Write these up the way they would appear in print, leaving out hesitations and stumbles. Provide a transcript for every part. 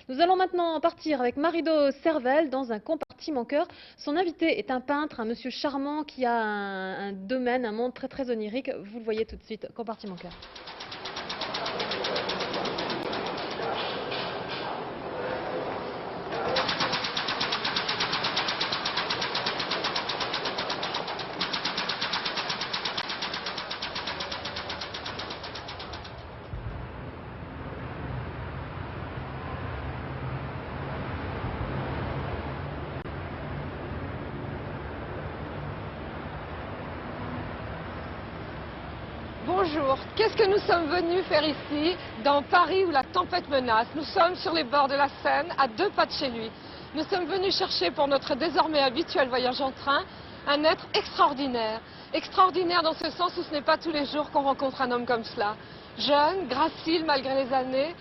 Nous allons maintenant partir avec Marido Servel dans un compartiment-cœur. Son invité est un peintre, un monsieur charmant qui a un domaine, un monde très très onirique. Vous le voyez tout de suite, compartiment-cœur. Bonjour, qu'est-ce que nous sommes venus faire ici, dans Paris où la tempête menace? Nous sommes sur les bords de la Seine, à 2 pas de chez lui. Nous sommes venus chercher pour notre désormais habituel voyage en train, un être extraordinaire. Extraordinaire dans ce sens où ce n'est pas tous les jours qu'on rencontre un homme comme cela. Jeune, gracile malgré les années,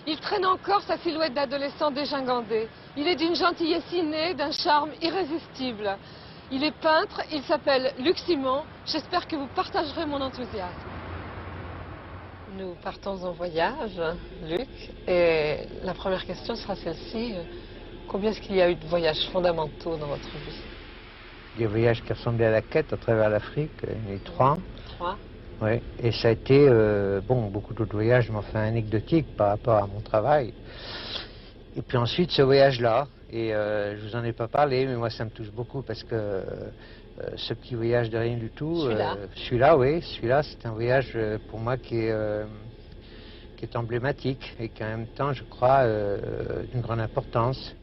il traîne encore sa silhouette d'adolescent dégingandé. Il est d'une gentillesse innée, d'un charme irrésistible. Il est peintre, il s'appelle Luc Simon. J'espère que vous partagerez mon enthousiasme. Nous partons en voyage, Luc, et la première question sera celle-ci. Combien est-ce qu'il y a eu de voyages fondamentaux dans votre vie? Des voyages qui ressemblaient à la quête à travers l'Afrique, les 3. 3. Oui, et ça a été, bon, beaucoup d'autres voyages, mais enfin anecdotiques par rapport à mon travail. Et puis ensuite, ce voyage-là, et je vous en ai pas parlé, mais moi ça me touche beaucoup parce que ce petit voyage de rien du tout, celui-là, oui, celui-là, c'est un voyage pour moi qui est emblématique et qui en même temps, je crois, d'une grande importance.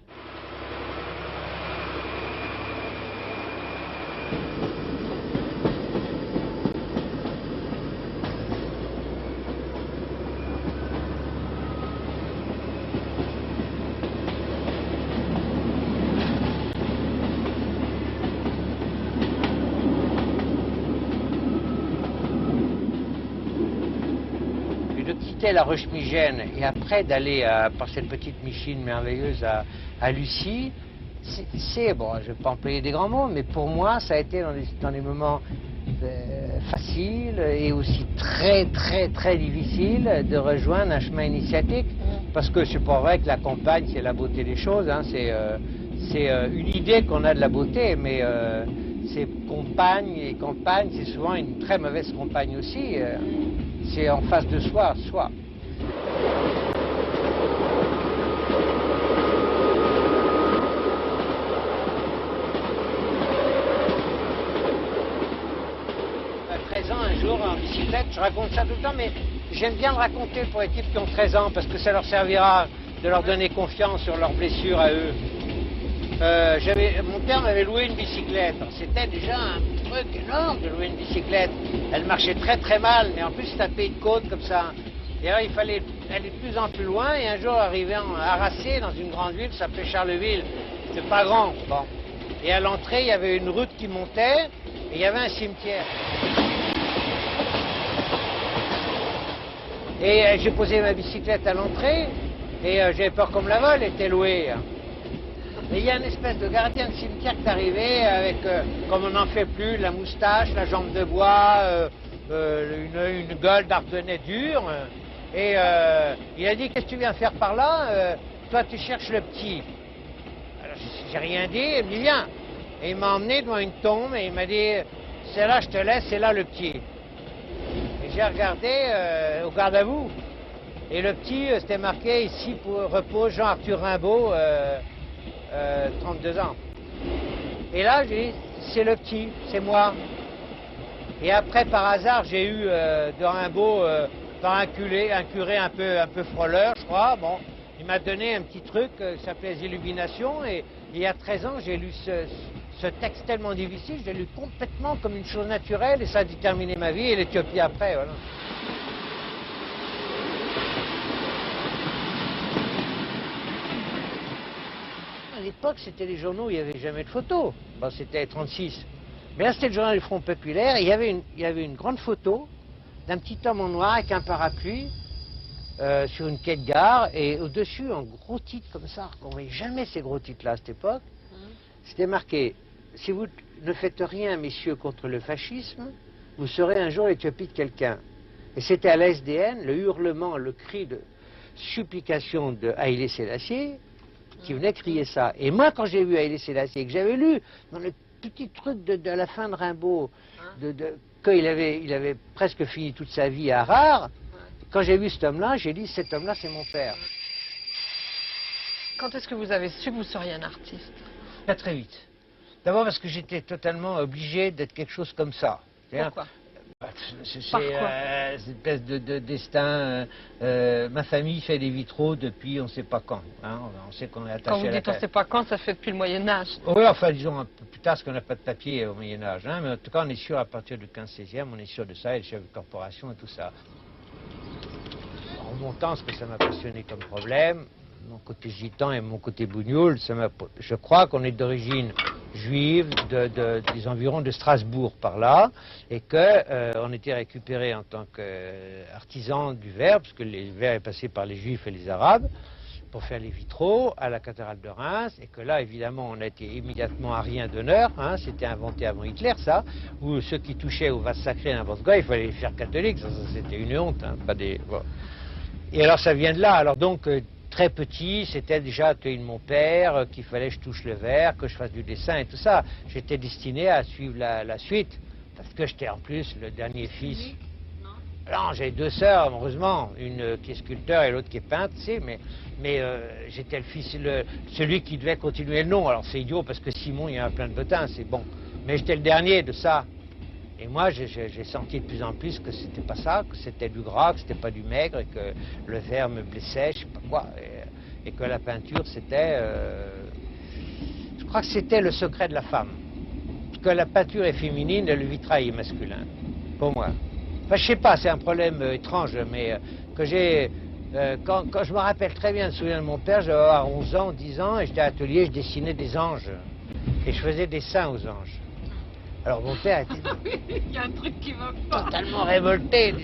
De quitter la Roche-Migène et après d'aller par cette petite machine merveilleuse à Lucie, c'est, bon, je ne vais pas employer des grands mots, mais pour moi, ça a été dans des moments faciles et aussi très, très, très difficiles de rejoindre un chemin initiatique. Parce que c'est pas vrai que la campagne, c'est la beauté des choses, hein, c'est une idée qu'on a de la beauté, mais c'est compagne, c'est souvent une très mauvaise compagne aussi. C'est en face de soi, soi. À 13 ans, un jour, en bicyclette, je raconte ça tout le temps, mais j'aime bien le raconter pour les types qui ont 13 ans, parce que ça leur servira de leur donner confiance sur leurs blessures à eux. Mon père m'avait loué une bicyclette. C'était déjà un truc énorme de louer une bicyclette. Elle marchait très très mal, mais en plus c'était un pays de côte comme ça. Et alors il fallait aller de plus en plus loin, et un jour arrivé à Racé, dans une grande ville, ça s'appelait Charleville. C'était pas grand, bon. Et à l'entrée, il y avait une route qui montait, et il y avait un cimetière. Et j'ai posé ma bicyclette à l'entrée, et j'avais peur qu'on me la vole, elle était louée. Et il y a une espèce de gardien de cimetière qui est arrivé avec, comme on n'en fait plus, la moustache, la jambe de bois, une gueule d'ardennais dur. Et il a dit, qu'est-ce que tu viens faire par là? Toi, tu cherches le petit. Alors, j'ai rien dit, il me dit, viens. Et il m'a emmené devant une tombe et il m'a dit, c'est là, je te laisse, c'est là le petit. Et j'ai regardé au garde à vous. Et le petit, c'était marqué ici pour repos Jean-Arthur Rimbaud. 32 ans. Et là, j'ai dit, c'est le petit, c'est moi. Et après, par hasard, j'ai eu de Rimbaud, par un curé un peu frôleur, je crois. Bon, il m'a donné un petit truc qui s'appelait Les Illuminations. Et il y a 13 ans, j'ai lu ce texte tellement difficile, j'ai lu complètement comme une chose naturelle. Et ça a déterminé ma vie et l'Éthiopie après, voilà. À l'époque, c'était les journaux où il n'y avait jamais de photos. Bon, c'était 36. Mais là, c'était le journal du Front Populaire. Et il y avait une grande photo d'un petit homme en noir avec un parapluie sur une quai de gare. Et au-dessus, un gros titre comme ça. On ne voyait jamais ces gros titres-là à cette époque. C'était marqué, si vous ne faites rien, messieurs, contre le fascisme, vous serez un jour l'Éthiopie de quelqu'un. Et c'était à la SDN, le hurlement, le cri de supplication de Haïlé Sélassié qui venait crier ça. Et moi, quand j'ai vu Haïlé Sélassié, que j'avais lu dans le petit truc de la fin de Rimbaud, qu'il avait presque fini toute sa vie à Harare, quand j'ai vu cet homme-là, j'ai dit, cet homme-là, c'est mon père. Quand est-ce que vous avez su que vous seriez un artiste? Pas très vite. D'abord parce que j'étais totalement obligé d'être quelque chose comme ça. Pourquoi? C'est Par quoi une espèce de destin. Ma famille fait des vitraux depuis on ne sait pas quand. Hein. On sait qu'on est attaché Quand vous à la dites on ne sait pas quand, ça fait depuis le Moyen-Âge. Oui, enfin disons un peu plus tard parce qu'on n'a pas de papier au Moyen-Âge. Hein, mais en tout cas, on est sûr à partir du 15-16e, on est sûr de ça, et le chef de corporation et tout ça. En remontant, ce que ça m'a passionné comme problème, mon côté gitan et mon côté bougnoul, je crois qu'on est d'origine juive des environs de Strasbourg par là, et qu'on était récupéré en tant qu'artisan du verre, parce que le verre est passé par les juifs et les arabes, pour faire les vitraux à la cathédrale de Reims, et que là, évidemment, on a été immédiatement arien d'honneur, hein, c'était inventé avant Hitler, ça, où ceux qui touchaient au vase sacré n'importe quoi, il fallait les faire catholiques, ça c'était une honte, hein, pas des... Bon. Et alors ça vient de là, alors donc... Très petit, c'était déjà atelier de mon père, qu'il fallait que je touche le verre, que je fasse du dessin et tout ça. J'étais destiné à suivre la suite, parce que j'étais en plus le dernier fils. Non, j'ai deux sœurs, heureusement, une qui est sculpteur et l'autre qui est peintre, tu sais, mais j'étais le fils, celui qui devait continuer le nom. Alors c'est idiot, parce que Simon, il y en a plein de bottins, c'est bon. Mais j'étais le dernier de ça. Et moi, j'ai senti de plus en plus que c'était pas ça, que c'était du gras, que c'était pas du maigre, et que le verre me blessait, je sais pas quoi, et que la peinture, c'était... je crois que c'était le secret de la femme. Parce que la peinture est féminine et le vitrail est masculin, pour moi. Enfin, je sais pas, c'est un problème étrange, mais que j'ai... quand je me rappelle très bien, je me souviens de mon père, j'avais 11 ans, 10 ans, et j'étais à l'atelier, je dessinais des anges. Et je faisais des seins aux anges. Alors mon père était Il y a un truc qui va pas. totalement révolté.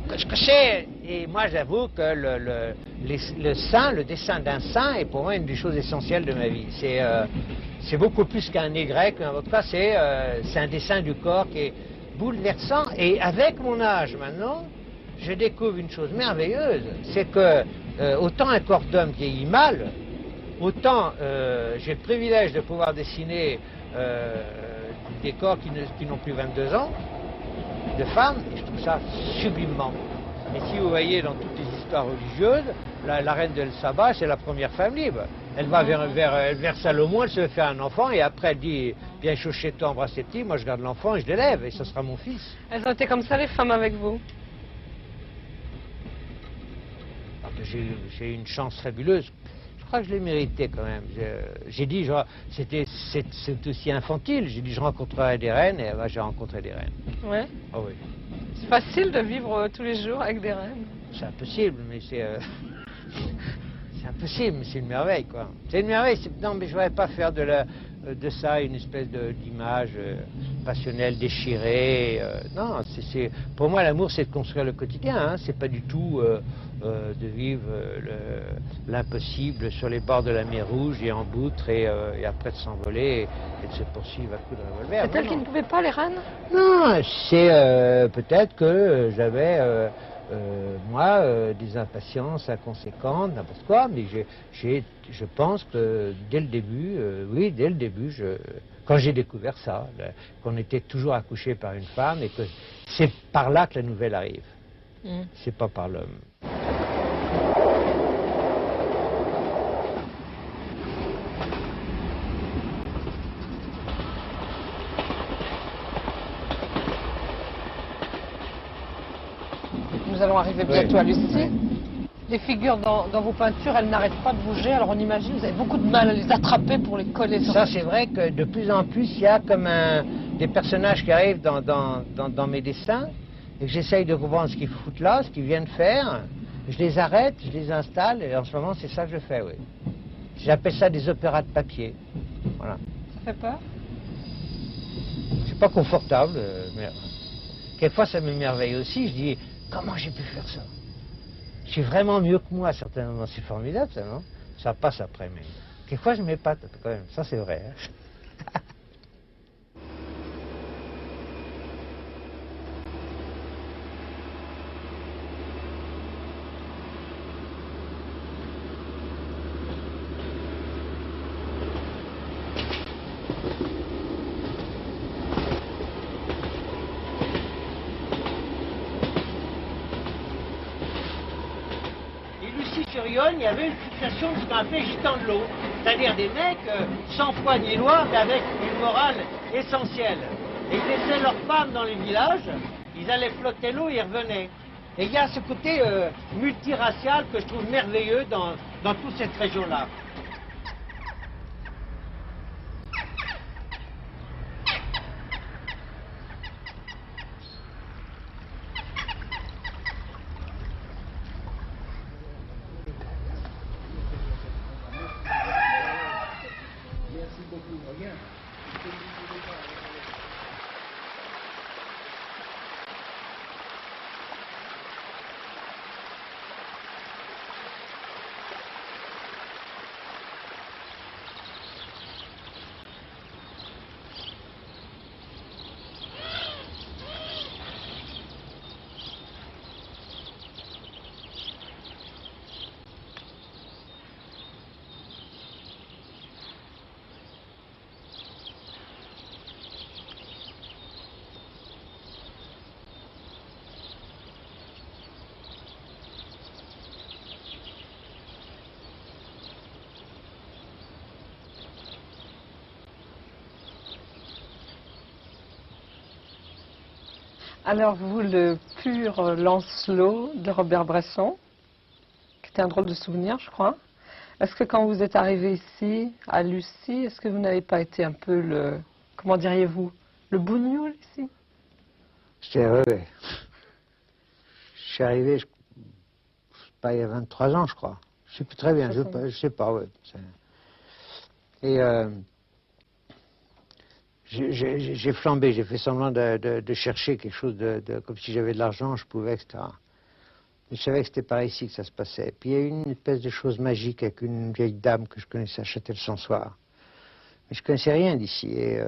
Que c'est. Et moi j'avoue que le sein, le dessin d'un sein est pour moi une des choses essentielles de ma vie. C'est beaucoup plus qu'un nez grec, mais en tout cas c'est un dessin du corps qui est bouleversant. Et avec mon âge maintenant, je découvre une chose merveilleuse, c'est que autant un corps d'homme vieillit mal, autant j'ai le privilège de pouvoir dessiner des corps qui n'ont plus 22 ans, de femmes, et je trouve ça sublimement. Et si vous voyez dans toutes les histoires religieuses, la reine de Saba, c'est la première femme libre. Elle va vers Salomon, elle se fait faire un enfant, et après elle dit, viens chez toi, embrasse tes petits, moi je garde l'enfant et je l'élève, et ce sera mon fils. Elles ont été comme ça, les femmes, avec vous? J'ai eu une chance fabuleuse. Je crois que je l'ai mérité quand même. J'ai dit, c'est aussi infantile, j'ai dit je rencontrerai des reines, et j'ai rencontré des reines. Ouais. Ah oui. C'est facile de vivre tous les jours avec des reines? C'est impossible, mais c'est impossible, mais c'est une merveille, quoi. C'est une merveille, non, mais je ne voudrais pas faire de ça une espèce d'image passionnelle, déchirée. Non, pour moi, l'amour, c'est de construire le quotidien, hein. C'est pas du tout de vivre l'impossible sur les bords de la mer Rouge et en boutre et après de s'envoler et de se poursuivre à coups de revolver. C'est elles qui ne pouvaient pas, les reines? Non, c'est peut-être que j'avais, moi, des impatiences inconséquentes, n'importe quoi, mais je pense que dès le début, oui, dès le début, quand j'ai découvert ça, qu'on était toujours accouché par une femme et que c'est par là que la nouvelle arrive. C'est pas par l'homme. Nous allons arriver bientôt à Lucie. Oui. Les figures dans vos peintures, elles n'arrêtent pas de bouger, alors on imagine que vous avez beaucoup de mal à les attraper pour les coller sur... Ça, c'est vrai que de plus en plus, il y a comme des personnages qui arrivent dans mes dessins, et que j'essaye de comprendre ce qu'ils foutent là, ce qu'ils viennent faire. Je les arrête, je les installe, et en ce moment, c'est ça que je fais, oui. J'appelle ça des opéras de papier. Voilà. Ça fait peur? C'est pas confortable, mais quelquefois ça m'émerveille aussi. Je dis, comment j'ai pu faire ça? Je suis vraiment mieux que moi, certainement. C'est formidable, ça, non? Ça passe après, mais quelquefois je m'épate quand même. Ça, c'est vrai. Hein. jeunes, il y avait une fixation de ce qu'on appelait gitans de l'eau. C'est-à-dire des mecs sans foi ni loi, mais avec une morale essentielle. Et ils laissaient leurs femmes dans les villages, ils allaient flotter l'eau et ils revenaient. Et il y a ce côté multiracial que je trouve merveilleux dans toute cette région-là. Alors vous, le pur Lancelot de Robert Bresson, qui était un drôle de souvenir, je crois. Est-ce que quand vous êtes arrivé ici, à Lucie, est-ce que vous n'avez pas été un peu le, comment diriez-vous, le bougnoul ici? J'étais heureux. Je suis arrivé, pas il y a 23 ans, je crois. Je sais plus très bien, je sais pas, ouais. Et j'ai flambé, j'ai fait semblant de chercher quelque chose comme si j'avais de l'argent, je pouvais, etc. Mais je savais que c'était par ici que ça se passait. Puis il y a eu une espèce de chose magique avec une vieille dame que je connaissais à Châtel-Sansoir. Mais je connaissais rien d'ici. Et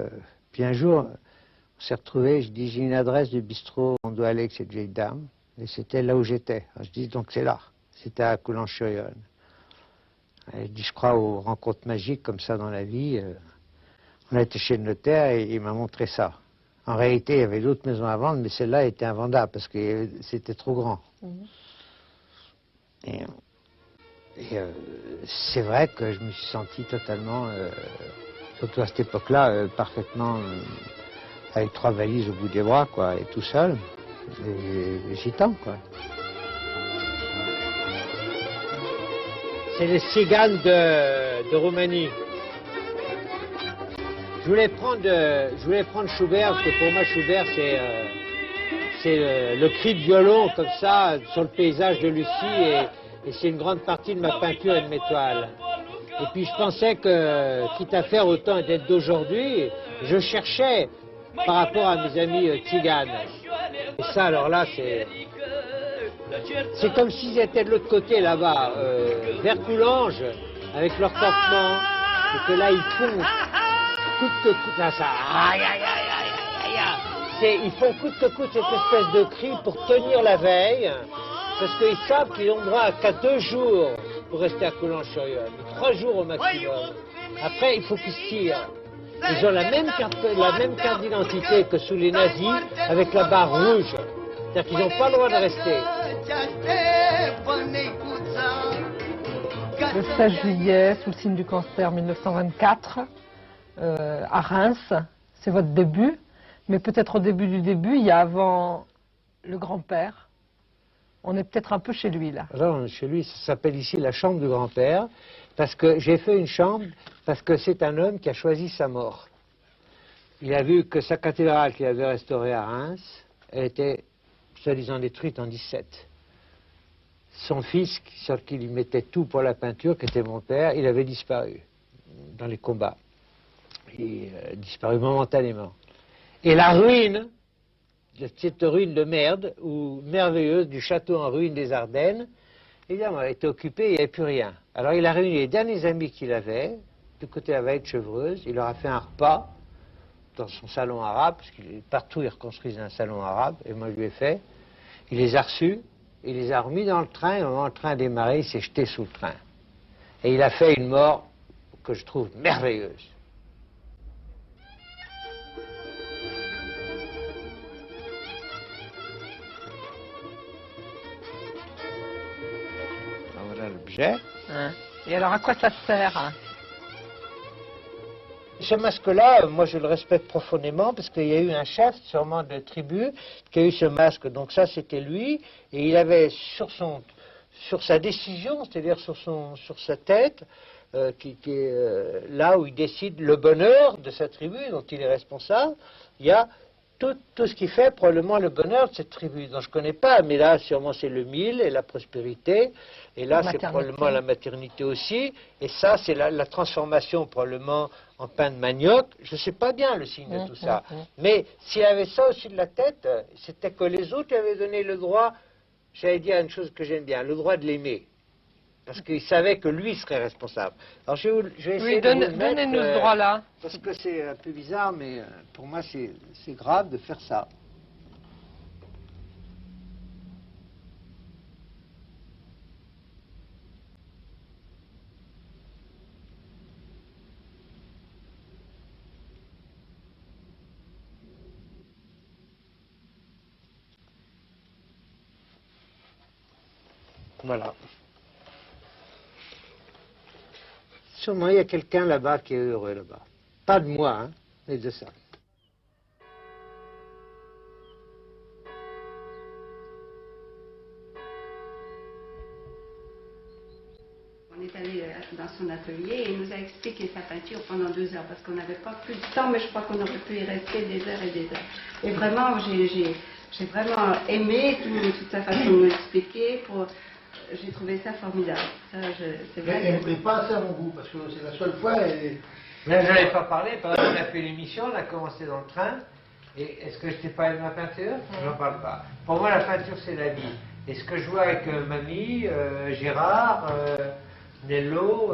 puis un jour, on s'est retrouvés, je dis, j'ai une adresse de bistrot, on doit aller avec cette vieille dame. Et c'était là où j'étais. Je dis, donc c'est là. C'était à Coulanges-sur-Yonne. Je dis, je crois aux rencontres magiques comme ça dans la vie. On a été chez le notaire et il m'a montré ça. En réalité, il y avait d'autres maisons à vendre, mais celle-là était invendable parce que c'était trop grand. Et c'est vrai que je me suis senti totalement, surtout à cette époque-là, parfaitement avec 3 valises au bout des bras, quoi, et tout seul, et gitan, quoi. C'est les Tziganes de Roumanie. Je voulais prendre Schubert, parce que pour moi Schubert c'est le cri de violon comme ça sur le paysage de Lucie et c'est une grande partie de ma peinture et de mes toiles. Et puis je pensais que, quitte à faire autant et d'être d'aujourd'hui, je cherchais par rapport à mes amis tziganes. Et ça alors là c'est comme s'ils étaient de l'autre côté là-bas, vers Coulanges, avec leur campement, et que là ils font coûte que coûte, là ça, aïe aïe aïe aïe aïe, ils font coûte que coûte cette espèce de cri pour tenir la veille, parce qu'ils savent qu'ils ont droit qu'à 2 jours pour rester à Coulanges-sur-Yonne, 3 jours au maximum. Après il faut qu'ils se tirent. Ils ont la même carte d'identité que sous les nazis, avec la barre rouge. C'est-à-dire qu'ils n'ont pas le droit de rester. Le 16 juillet, sous le signe du cancer 1924, à Reims, c'est votre début, mais peut-être au début du début, il y a avant le grand-père. On est peut-être un peu chez lui, là. Là, on est chez lui, ça s'appelle ici la chambre du grand-père, parce que j'ai fait une chambre, parce que c'est un homme qui a choisi sa mort. Il a vu que sa cathédrale qu'il avait restaurée à Reims, elle était, soi-disant, détruite en 17. Son fils, sur qui il mettait tout pour la peinture, qui était mon père, il avait disparu dans les combats. Il a disparu momentanément. Et la ruine, cette ruine de merde, ou merveilleuse, du château en ruine des Ardennes, évidemment, elle était occupée, il n'y avait plus rien. Alors il a réuni les derniers amis qu'il avait, du côté de la vallée de Chevreuse, il leur a fait un repas dans son salon arabe, parce que partout ils reconstruisent un salon arabe, et moi je lui ai fait. Il les a reçus, il les a remis dans le train, et au moment où le train a démarré, il s'est jeté sous le train. Et il a fait une mort que je trouve merveilleuse. Voilà l'objet. Hein. Et alors, à quoi ça sert? Ce masque-là, moi je le respecte profondément parce qu'il y a eu un chef, sûrement de tribu, qui a eu ce masque. Donc ça, c'était lui. Et il avait sur sa décision, c'est-à-dire sur sa tête, qui est là où il décide le bonheur de sa tribu, dont il est responsable, il y a tout ce qui fait probablement le bonheur de cette tribu, dont je ne connais pas, mais là sûrement c'est le mil et la prospérité, et là c'est probablement la maternité aussi, et ça c'est la transformation probablement en pain de manioc. Je ne sais pas bien le signe de tout ça, mais s'il avait ça au-dessus de la tête, c'était que les autres lui avaient donné le droit, j'allais dire une chose que j'aime bien, le droit de l'aimer. Parce qu'il savait que lui serait responsable. Alors je vais essayer de vous le mettre, donnez-nous ce droit-là. Parce que c'est un peu bizarre, mais pour moi c'est grave de faire ça. Voilà. Sûrement, il y a quelqu'un là-bas qui est heureux là-bas. Pas de moi, hein, mais de ça. On est allé dans son atelier et il nous a expliqué sa peinture pendant 2 heures parce qu'on n'avait pas plus de temps, mais je crois qu'on aurait pu y rester des heures et des heures. Et vraiment, j'ai vraiment aimé toute sa façon de nous expliquer. J'ai trouvé ça formidable. C'est vrai. Mais pas assez à mon goût, parce que c'est la seule fois. Mais je n'en ai pas parlé, pendant qu'on a fait l'émission, on a commencé dans le train, et est-ce que je t'ai parlé de ma peinture? Je n'en parle pas. Pour moi, la peinture, c'est la vie. Et ce que je vois avec mamie, Gérard, Nello,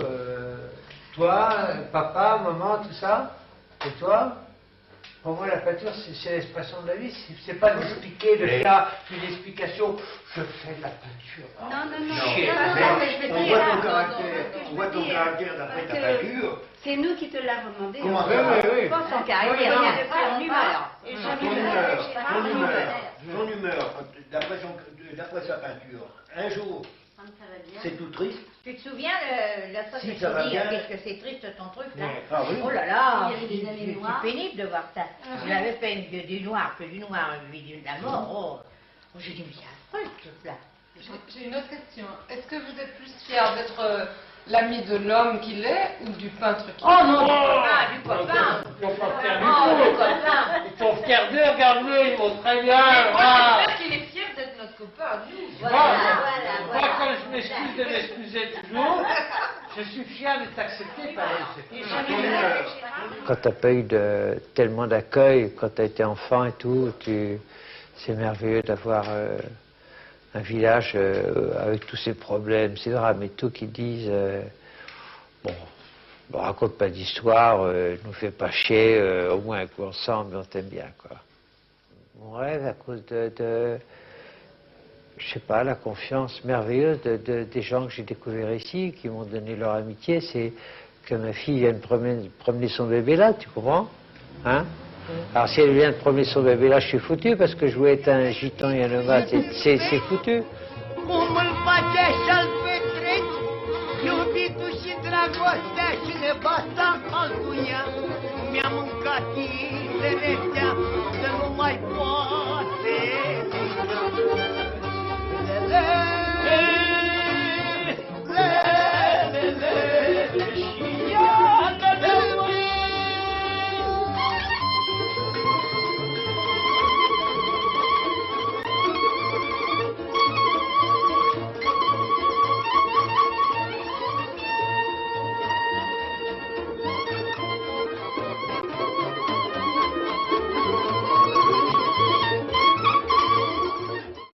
toi, papa, maman, tout ça, et toi, pour moi, la peinture, c'est l'expression de la vie. C'est pas d'expliquer, de faire une explication. Je fais de la peinture. On voit ton caractère d'après ta peinture. C'est nous qui te l'avons demandé. Comment ça? Oui. Pas son caractère, son humeur. Son humeur, d'après sa peinture. Un jour, c'est tout triste. Tu te souviens, la fois que Si, je ça va te dis, bien. qu'est-ce que c'est triste ton truc là? Ah oui. Oh là là, Il y avait des années noires. c'est pénible de voir ça. Vous l'avez fait du noir, que du noir, lui, de la mort. Oh, j'ai dit, mais c'est affreux ce truc là. J'ai une autre question. Est-ce que vous êtes plus fier d'être l'ami de l'homme qu'il est ou du peintre qu'il est? Oh non, du copain. Ils sont pas fiers Oh, du du tout. copain. Ils sont fiers d'eux, regarde-le, ils vont très bien. Moi, j'espère qu'il est fier d'être notre copain, nous. Moi, quand je m'excuse de m'excuser toujours, je suis fier d'être accepté par eux. Quand tu n'as pas eu tellement d'accueil, quand tu as été enfant et tout, c'est merveilleux d'avoir un village avec tous ces problèmes, ces drames et tout qui disent bon, raconte pas d'histoire, nous fais pas chier, au moins un coup ensemble, on t'aime bien, quoi. Mon rêve, à cause je sais pas, la confiance merveilleuse des gens que j'ai découverts ici, qui m'ont donné leur amitié, c'est que ma fille vienne promener son bébé là, tu comprends? Hein? Alors si elle vient de promener son bébé là, je suis foutu, parce que je voulais être un gitan et un nomade, c'est foutu. Cum îl face așa-l petrec, iubitul și dragostea și nevasta altuia. Mi-a mâncat inele astea, să nu mai poate